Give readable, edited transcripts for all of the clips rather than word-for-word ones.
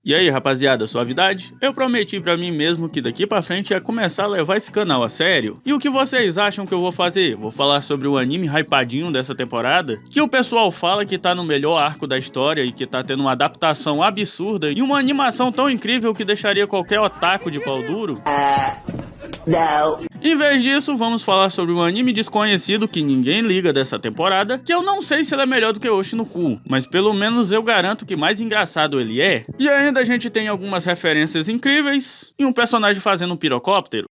E aí rapaziada, suavidade? Eu prometi pra mim mesmo que daqui pra frente ia começar a levar esse canal a sério. E o que vocês acham que eu vou fazer? Vou falar sobre o anime hypadinho dessa temporada, que o pessoal fala que tá no melhor arco da história e que tá tendo uma adaptação absurda e uma animação tão incrível que deixaria qualquer otaku de pau duro? Não. Em vez disso, vamos falar sobre um anime desconhecido que ninguém liga dessa temporada, que eu não sei se ele é melhor do que Oshi no Cu, mas pelo menos eu garanto que mais engraçado ele é. E ainda a gente tem algumas referências incríveis e um personagem fazendo um pirocóptero.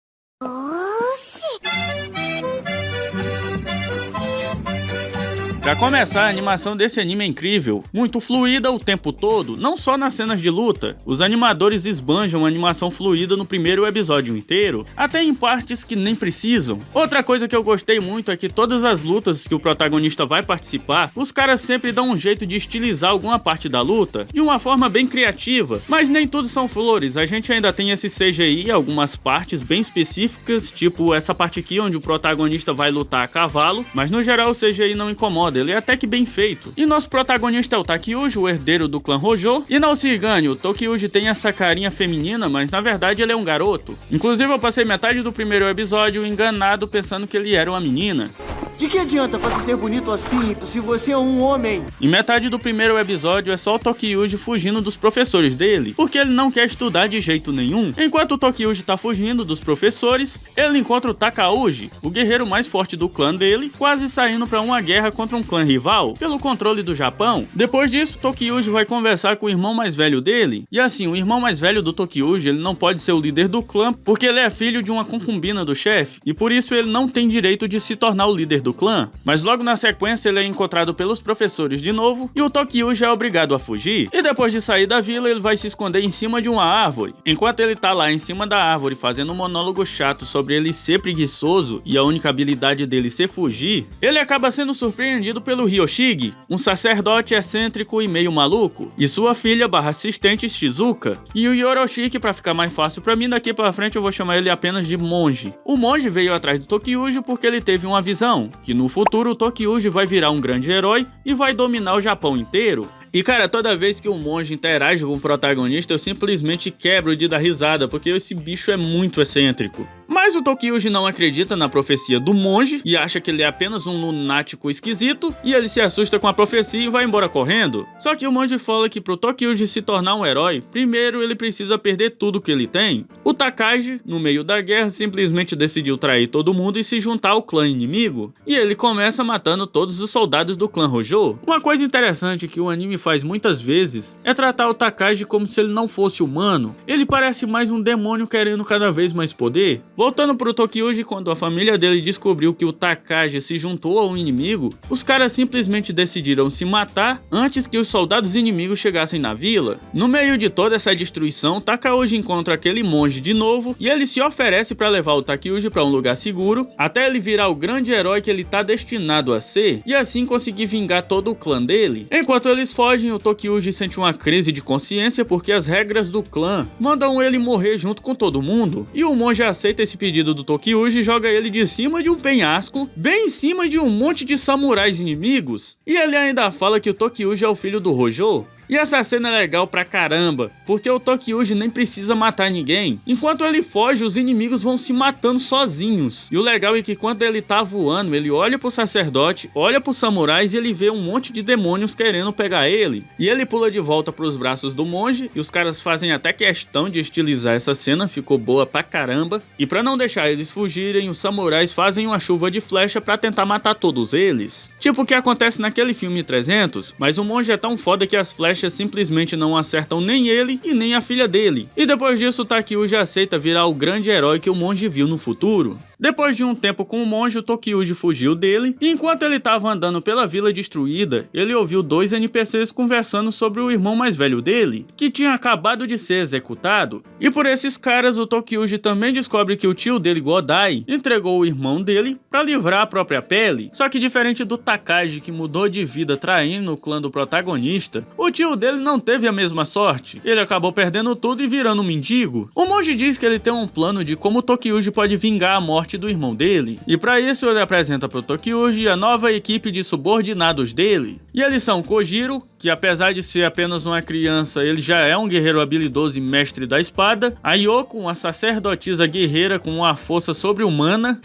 Pra começar, a animação desse anime é incrível, muito fluida o tempo todo, não só nas cenas de luta. Os animadores esbanjam a animação fluida no primeiro episódio inteiro, até em partes que nem precisam. Outra coisa que eu gostei muito é que todas as lutas que o protagonista vai participar, os caras sempre dão um jeito de estilizar alguma parte da luta, de uma forma bem criativa, mas nem tudo são flores, a gente ainda tem esse CGI em algumas partes bem específicas, tipo essa parte aqui onde o protagonista vai lutar a cavalo, mas no geral o CGI não incomoda. Ele é até que bem feito. E nosso protagonista é o Takyuji, o herdeiro do clã Hojo. E não se engane, o Takyuji tem essa carinha feminina, mas na verdade ele é um garoto. Inclusive eu passei metade do primeiro episódio enganado pensando que ele era uma menina. De que adianta você ser bonito assim se você é um homem? Em metade do primeiro episódio é só o Takyuji fugindo dos professores dele, porque ele não quer estudar de jeito nenhum. Enquanto o Takyuji tá fugindo dos professores, ele encontra o Takauji, o guerreiro mais forte do clã dele, quase saindo pra uma guerra contra um clã rival, pelo controle do Japão. Depois disso, Takyuji vai conversar com o irmão mais velho dele, e assim, o irmão mais velho do Takyuji, ele não pode ser o líder do clã, porque ele é filho de uma concubina do chefe, e por isso ele não tem direito de se tornar o líder do clã. Mas logo na sequência ele é encontrado pelos professores de novo, e o Takyuji é obrigado a fugir. E depois de sair da vila, ele vai se esconder em cima de uma árvore. Enquanto ele tá lá em cima da árvore fazendo um monólogo chato sobre ele ser preguiçoso e a única habilidade dele ser fugir, ele acaba sendo surpreendido pelo Ryoshige, um sacerdote excêntrico e meio maluco, e sua filha barra assistente Shizuka. E o Yoroshiki, pra ficar mais fácil pra mim, daqui pra frente eu vou chamar ele apenas de monge. O monge veio atrás do Takyuji porque ele teve uma visão, que no futuro o Takyuji vai virar um grande herói e vai dominar o Japão inteiro. E cara, toda vez que o monge interage com o protagonista, eu simplesmente quebro de dar risada, porque esse bicho é muito excêntrico. Mas o Takyuji não acredita na profecia do monge e acha que ele é apenas um lunático esquisito, e ele se assusta com a profecia e vai embora correndo. Só que o monge fala que pro Takyuji se tornar um herói, primeiro ele precisa perder tudo que ele tem. O Takagi, no meio da guerra, simplesmente decidiu trair todo mundo e se juntar ao clã inimigo, e ele começa matando todos os soldados do clã Hojo. Uma coisa interessante que o anime faz muitas vezes é tratar o Takagi como se ele não fosse humano. Ele parece mais um demônio querendo cada vez mais poder. Voltando pro Takyuji, quando a família dele descobriu que o Takagi se juntou ao inimigo, os caras simplesmente decidiram se matar antes que os soldados inimigos chegassem na vila. No meio de toda essa destruição, Takauji encontra aquele monge de novo e ele se oferece para levar o Takyuji para um lugar seguro, até ele virar o grande herói que ele tá destinado a ser, e assim conseguir vingar todo o clã dele. Enquanto eles fogem, o Takyuji sente uma crise de consciência porque as regras do clã mandam ele morrer junto com todo mundo, e o monge aceita esse pedido do Takyuji e joga ele de cima de um penhasco, bem em cima de um monte de samurais inimigos. E ele ainda fala que o Takyuji é o filho do Hojo. E essa cena é legal pra caramba, porque o Takyuji nem precisa matar ninguém. Enquanto ele foge, os inimigos vão se matando sozinhos. E o legal é que quando ele tá voando, ele olha pro sacerdote, olha pros samurais e ele vê um monte de demônios querendo pegar ele. E ele pula de volta pros braços do monge, e os caras fazem até questão de estilizar essa cena, ficou boa pra caramba. E pra não deixar eles fugirem, os samurais fazem uma chuva de flecha pra tentar matar todos eles. Tipo o que acontece naquele filme 300, mas o monge é tão foda que as flechas simplesmente não acertam nem ele e nem a filha dele. E depois disso, o Takyuji aceita virar o grande herói que o monge viu no futuro. Depois de um tempo com o monge, o Takyuji fugiu dele, e enquanto ele estava andando pela vila destruída, ele ouviu dois NPCs conversando sobre o irmão mais velho dele, que tinha acabado de ser executado. E por esses caras, o Takyuji também descobre que o tio dele, Godai, entregou o irmão dele para livrar a própria pele. Só que diferente do Takagi, que mudou de vida traindo o clã do protagonista, o tio dele não teve a mesma sorte. Ele acabou perdendo tudo e virando um mendigo. O monge diz que ele tem um plano de como o Takyuji pode vingar a morte morte do irmão dele. E para isso ele apresenta pro Tokyuji a nova equipe de subordinados dele. E eles são Kojiro, que apesar de ser apenas uma criança, ele já é um guerreiro habilidoso e mestre da espada. A Yoko, uma sacerdotisa guerreira com uma força sobre-humana.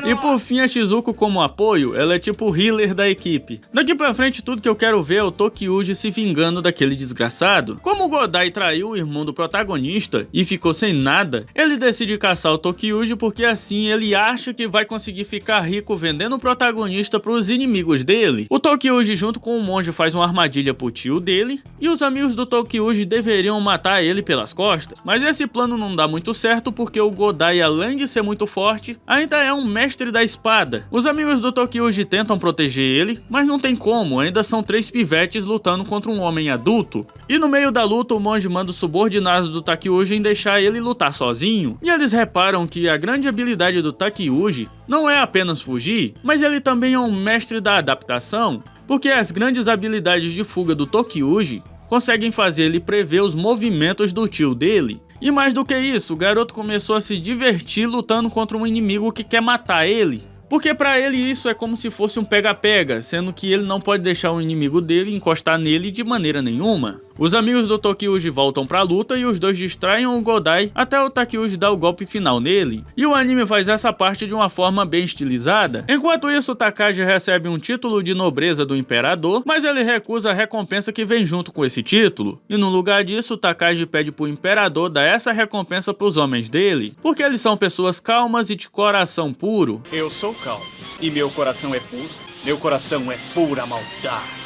E por fim a Shizuko como apoio, ela é tipo o healer da equipe. Daqui pra frente tudo que eu quero ver é o Tokyuji se vingando daquele desgraçado. Como o Godai traiu o irmão do protagonista e ficou sem nada, ele decide caçar o Tokyuji porque assim ele acha que vai conseguir ficar rico vendendo o protagonista pros inimigos dele. O Tokyuji junto com o monge faz uma armadilha pro tio dele e os amigos do Tokyuji deveriam matar ele pelas costas. Mas esse plano não dá muito certo porque o Godai, além de ser muito forte, ainda é um mestre da espada. Os amigos do Tokyuji tentam proteger ele, mas não tem como, ainda são 3 pivetes lutando contra um homem adulto. E no meio da luta o monge manda os subordinados do Tokyuji em deixar ele lutar sozinho. E eles reparam que a grande habilidade do Tokyuji não é apenas fugir, mas ele também é um mestre da adaptação, porque as grandes habilidades de fuga do Tokyuji conseguem fazer ele prever os movimentos do tio dele. E mais do que isso, o garoto começou a se divertir lutando contra um inimigo que quer matar ele. Porque pra ele isso é como se fosse um pega-pega, sendo que ele não pode deixar o inimigo dele encostar nele de maneira nenhuma. Os amigos do Tokyuji voltam pra luta e os dois distraem o Godai até o Tokyuji dar o golpe final nele. E o anime faz essa parte de uma forma bem estilizada. Enquanto isso, Takagi recebe um título de nobreza do imperador, mas ele recusa a recompensa que vem junto com esse título. E no lugar disso, Takagi pede pro imperador dar essa recompensa pros homens dele, porque eles são pessoas calmas e de coração puro. Eu sou calmo e meu coração é puro. Meu coração é pura maldade.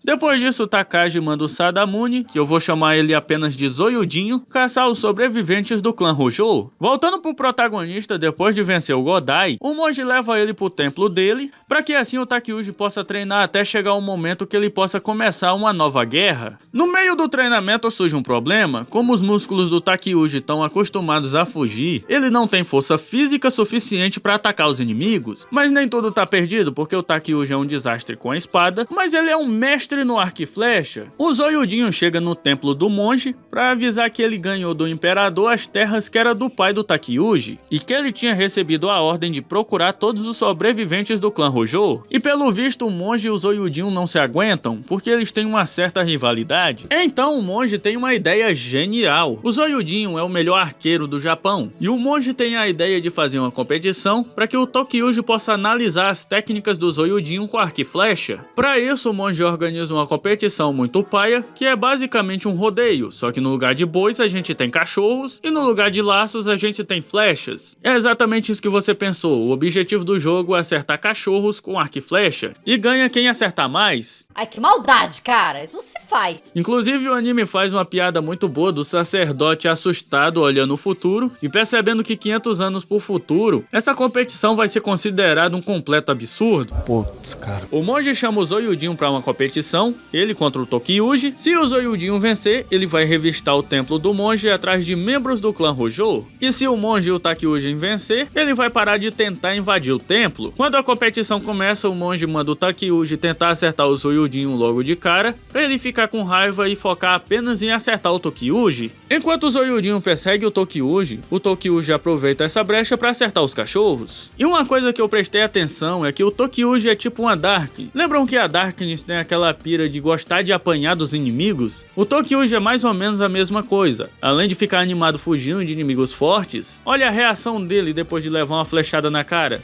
Depois disso, Takagi manda o Sadamune, que eu vou chamar ele apenas de Zoiudinho, caçar os sobreviventes do clã Hojo. Voltando pro protagonista, depois de vencer o Godai, o monge leva ele pro templo dele, para que assim o Tokyuji possa treinar até chegar o momento que ele possa começar uma nova guerra. No meio do treinamento surge um problema, como os músculos do Tokyuji estão acostumados a fugir, ele não tem força física suficiente para atacar os inimigos. Mas nem tudo tá perdido, porque o Tokyuji é um desastre com a espada, mas ele é um mestre no arco e flecha. O Zoiudinho chega no templo do monge para avisar que ele ganhou do imperador as terras que era do pai do Tokyuji e que ele tinha recebido a ordem de procurar todos os sobreviventes do clã Hojo. E pelo visto o monge e o Zoiudinho não se aguentam porque eles têm uma certa rivalidade. Então o monge tem uma ideia genial. O Zoiudinho é o melhor arqueiro do Japão e o monge tem a ideia de fazer uma competição para que o Tokyuji possa analisar as técnicas do Zoiudinho com arco e flecha. Para isso o monge organiza uma competição muito paia, que é basicamente um rodeio, só que no lugar de bois a gente tem cachorros e no lugar de laços a gente tem flechas. É exatamente isso que você pensou, o objetivo do jogo é acertar cachorros com arco e flecha, e ganha quem acertar mais. Ai, que maldade, cara, isso não se faz. Inclusive o anime faz uma piada muito boa do sacerdote assustado olhando o futuro e percebendo que 500 anos por futuro, essa competição vai ser considerada um completo absurdo. Putz, cara. O monge chama o Zoiudinho pra uma competição, ele contra o Tokyuji. Se o Zoiudinho vencer, ele vai revistar o templo do monge atrás de membros do clã Hojo. E se o monge e o Tokyuji vencer, ele vai parar de tentar invadir o templo. Quando a competição começa, o monge manda o Tokyuji tentar acertar o Zoiudinho logo de cara, pra ele ficar com raiva e focar apenas em acertar o Tokyuji. Enquanto o Zoiudinho persegue o Tokyuji aproveita essa brecha pra acertar os cachorros. E uma coisa que eu prestei atenção é que o Tokyuji é tipo uma Dark. Lembram que a Darkness tem aquela pira de gostar de apanhar dos inimigos? O Tokyuji é mais ou menos a mesma coisa. Além de ficar animado fugindo de inimigos fortes, olha a reação dele depois de levar uma flechada na cara.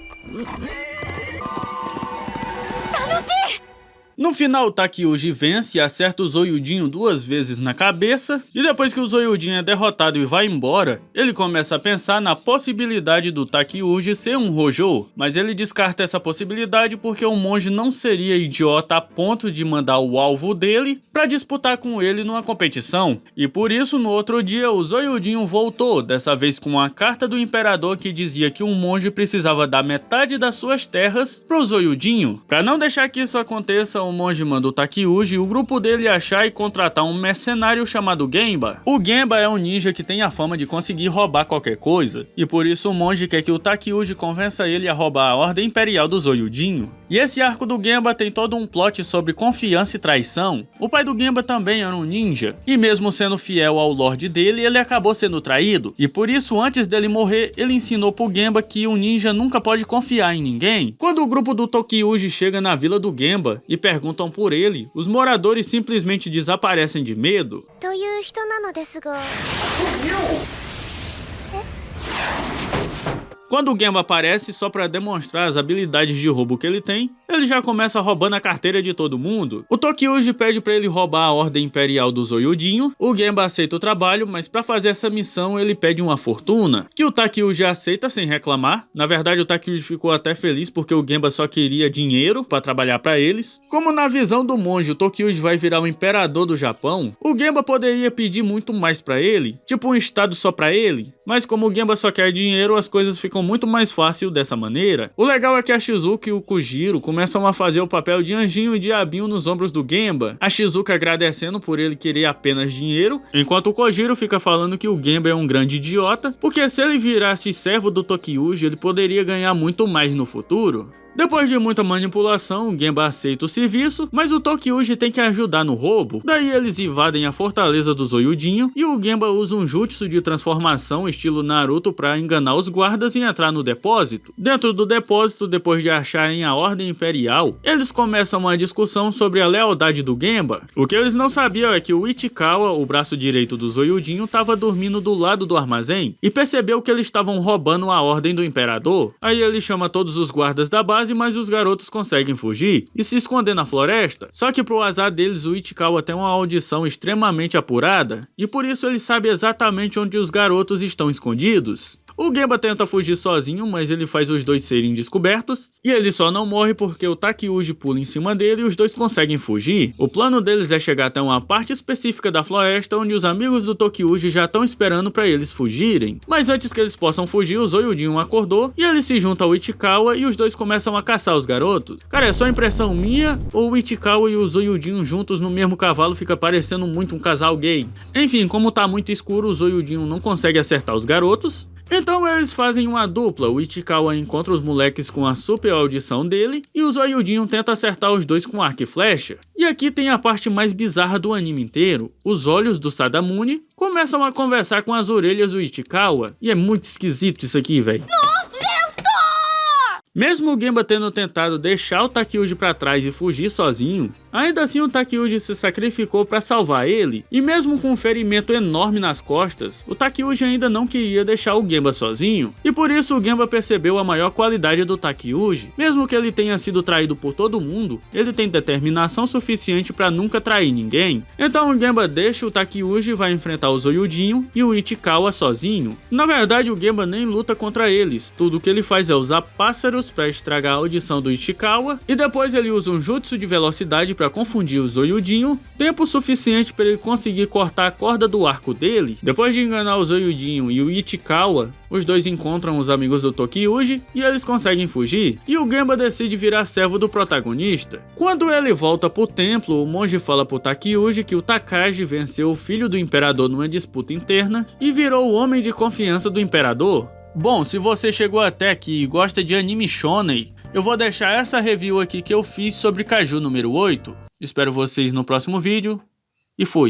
No final, o Tokyuji vence e acerta o Zoiudinho 2 vezes na cabeça, e depois que o Zoiudinho é derrotado e vai embora, ele começa a pensar na possibilidade do Tokyuji ser um Hojo, mas ele descarta essa possibilidade porque o monge não seria idiota a ponto de mandar o alvo dele para disputar com ele numa competição. E por isso, no outro dia, o Zoiudinho voltou, dessa vez com uma carta do imperador que dizia que um monge precisava dar metade das suas terras pro Zoiudinho. Para não deixar que isso aconteça, o monge manda o Tokyuji e o grupo dele achar e contratar um mercenário chamado Genba. O Genba é um ninja que tem a fama de conseguir roubar qualquer coisa, e por isso o monge quer que o Tokyuji convença ele a roubar a ordem imperial do Zoiudinho. E esse arco do Genba tem todo um plot sobre confiança e traição. O pai do Genba também era um ninja, e mesmo sendo fiel ao Lorde dele, ele acabou sendo traído. E por isso, antes dele morrer, ele ensinou pro Genba que um ninja nunca pode confiar em ninguém. Quando o grupo do Tokyuji chega na vila do Genba e perguntam por ele, os moradores simplesmente desaparecem de medo. Quando o Genba aparece só pra demonstrar as habilidades de roubo que ele tem, ele já começa roubando a carteira de todo mundo. O Tokyuji pede pra ele roubar a Ordem Imperial do Zoyudinho, o Genba aceita o trabalho, mas pra fazer essa missão ele pede uma fortuna, que o Takyuji aceita sem reclamar. Na verdade o Takyuji ficou até feliz porque o Genba só queria dinheiro pra trabalhar pra eles. Como na visão do monge o Tokyuji vai virar o imperador do Japão, o Genba poderia pedir muito mais pra ele, tipo um estado só pra ele, mas como o Genba só quer dinheiro, as coisas ficam muito mais fácil dessa maneira. O legal é que a Shizuka e o Kujiro começam a fazer o papel de anjinho e diabinho nos ombros do Genba, a Shizuka agradecendo por ele querer apenas dinheiro, enquanto o Kojiro fica falando que o Genba é um grande idiota, porque se ele virasse servo do Tokyuji, ele poderia ganhar muito mais no futuro. Depois de muita manipulação, o Genba aceita o serviço, mas o Tokyuji tem que ajudar no roubo. Daí eles invadem a fortaleza do Zoyudinho e o Genba usa um jutsu de transformação estilo Naruto pra enganar os guardas e entrar no depósito. Dentro do depósito, depois de acharem a Ordem Imperial, eles começam uma discussão sobre a lealdade do Genba. O que eles não sabiam é que o Ichikawa, o braço direito do Zoyudinho, estava dormindo do lado do armazém e percebeu que eles estavam roubando a Ordem do Imperador. Aí ele chama todos os guardas da base, mas os garotos conseguem fugir e se esconder na floresta. Só que pro azar deles, o Ichikawa tem uma audição extremamente apurada e por isso ele sabe exatamente onde os garotos estão escondidos. O Genba tenta fugir sozinho, mas ele faz os dois serem descobertos, e ele só não morre porque o Takyuji pula em cima dele e os dois conseguem fugir. O plano deles é chegar até uma parte específica da floresta onde os amigos do Tokyuji já estão esperando para eles fugirem. Mas antes que eles possam fugir, o Zoyudinho acordou e ele se junta ao Ichikawa e os dois começam a caçar os garotos. Cara, é só impressão minha ou o Ichikawa e o Zoyudinho juntos no mesmo cavalo fica parecendo muito um casal gay? Enfim, como tá muito escuro, o Zoyudinho não consegue acertar os garotos. Então eles fazem uma dupla, o Ichikawa encontra os moleques com a super audição dele e o Zoyudinho tenta acertar os dois com arco e flecha. E aqui tem a parte mais bizarra do anime inteiro, os olhos do Sadamune começam a conversar com as orelhas do Ichikawa, e é muito esquisito isso aqui, velho. Mesmo o Genba tendo tentado deixar o Takyuji pra trás e fugir sozinho, ainda assim o Takyuji se sacrificou pra salvar ele, e mesmo com um ferimento enorme nas costas, o Takyuji ainda não queria deixar o Genba sozinho, e por isso o Genba percebeu a maior qualidade do Takyuji. Mesmo que ele tenha sido traído por todo mundo, ele tem determinação suficiente pra nunca trair ninguém. Então o Genba deixa o Takyuji e vai enfrentar o Zoyudinho e o Ichikawa sozinho. Na verdade o Genba nem luta contra eles, tudo que ele faz é usar pássaros para estragar a audição do Ichikawa, e depois ele usa um jutsu de velocidade para confundir o Zoyudinho, tempo suficiente para ele conseguir cortar a corda do arco dele. Depois de enganar o Zoyudinho e o Ichikawa, os dois encontram os amigos do Tokyuji e eles conseguem fugir, e o Genba decide virar servo do protagonista. Quando ele volta pro templo, o monge fala pro Takyuji que o Takagi venceu o filho do imperador numa disputa interna e virou o homem de confiança do imperador. Bom, se você chegou até aqui e gosta de anime shonen, eu vou deixar essa review aqui que eu fiz sobre Kaiju número 8. Espero vocês no próximo vídeo e fui!